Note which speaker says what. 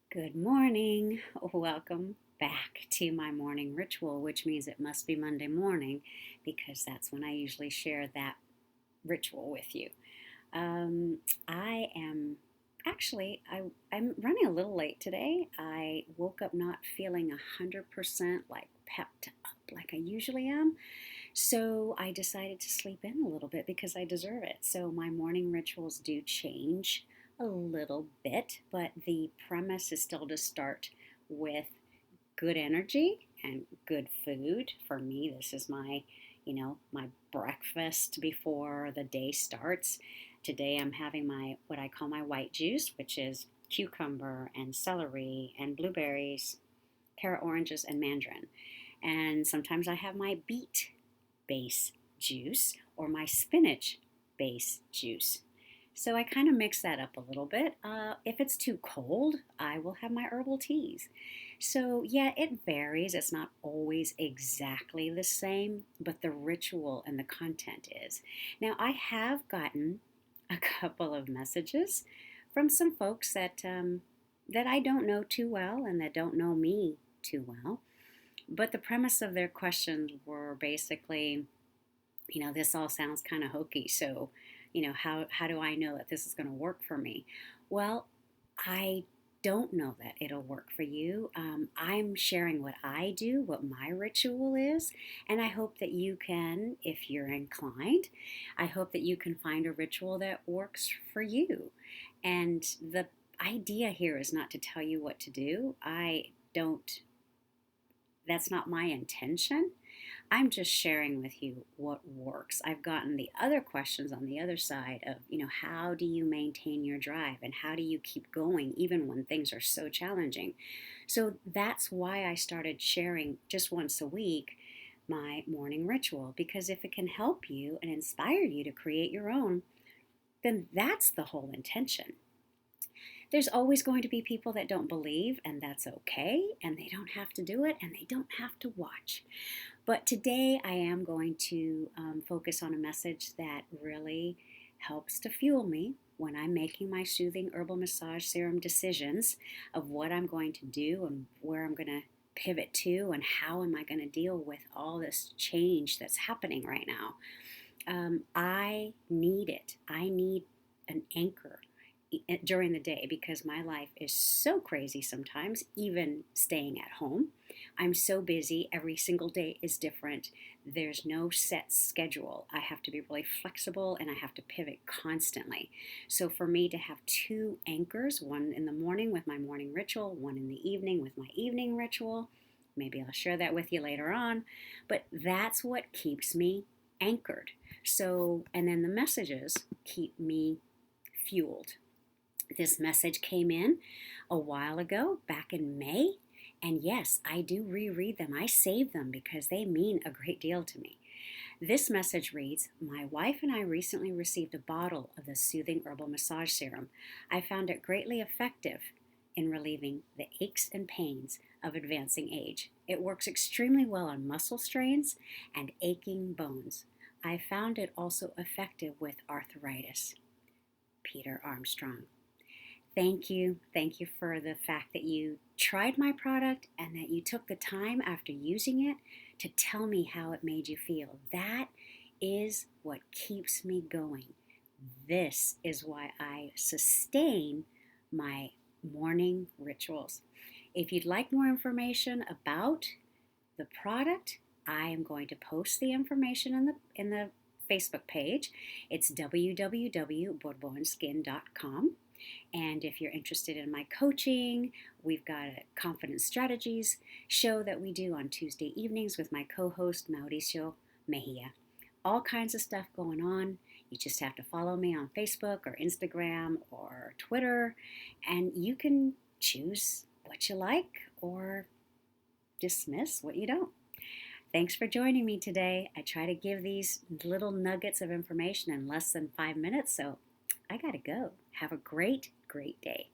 Speaker 1: Good morning. Welcome back to my morning ritual, which means it must be Monday morning because that's when I usually share that ritual with you. I am I'm running a little late today. I woke up not feeling 100% like pepped up like I usually am. So I decided to sleep in a little bit because I deserve it. So my morning rituals do change a little bit, but the premise is still to start with good energy and good food. For me, this is my breakfast before the day starts. Today I'm having my what I call my white juice, which is cucumber and celery and blueberries, carrot oranges and mandarin. And sometimes I have my beet base juice or my spinach base juice. So I kind of mix that up a little bit. If it's too cold, I will have my herbal teas. So yeah, it varies. It's not always exactly the same, but the ritual and the content is. Now, I have gotten a couple of messages from some folks that I don't know too well and that don't know me too well. But the premise of their questions were basically, this all sounds kind of hokey. So, how do I know that this is going to work for me? Well, I don't know that it'll work for you. I'm sharing what I do, what my ritual is, and I hope that you can, if you're inclined, I hope that you can find a ritual that works for you. And the idea here is not to tell you what to do. That's not my intention. I'm just sharing with you what works. I've gotten the other questions on the other side of, how do you maintain your drive and how do you keep going even when things are so challenging? So that's why I started sharing just once a week my morning ritual, because if it can help you and inspire you to create your own, then that's the whole intention. There's always going to be people that don't believe, and that's okay, and they don't have to do it, and they don't have to watch. But today I am going to focus on a message that really helps to fuel me when I'm making my Soothing Herbal Massage Serum decisions of what I'm going to do and where I'm going to pivot to and how am I going to deal with all this change that's happening right now. I need it. I need an anchor during the day because my life is so crazy sometimes, even staying at home. I'm so busy. Every single day is different. There's no set schedule. I have to be really flexible and I have to pivot constantly. So for me to have two anchors, one in the morning with my morning ritual, one in the evening with my evening ritual, maybe I'll share that with you later on, but that's what keeps me anchored. So, and then the messages keep me fueled. This message came in a while ago, back in May, and yes, I do reread them. I save them because they mean a great deal to me. This message reads, my wife and I recently received a bottle of the Soothing Herbal Massage Serum. I found it greatly effective in relieving the aches and pains of advancing age. It works extremely well on muscle strains and aching bones. I found it also effective with arthritis. Peter Armstrong. Thank you. Thank you for the fact that you tried my product and that you took the time after using it to tell me how it made you feel. That is what keeps me going. This is why I sustain my morning rituals. If you'd like more information about the product, I am going to post the information in the Facebook page. It's www.bourbonskin.com. And if you're interested in my coaching, we've got a confidence strategies show that we do on Tuesday evenings with my co-host Mauricio Mejia. All kinds of stuff going on. You just have to follow me on Facebook or Instagram or Twitter, and you can choose what you like or dismiss what you don't. Thanks for joining me today. I try to give these little nuggets of information in less than 5 minutes, so I gotta go. Have a great, great day.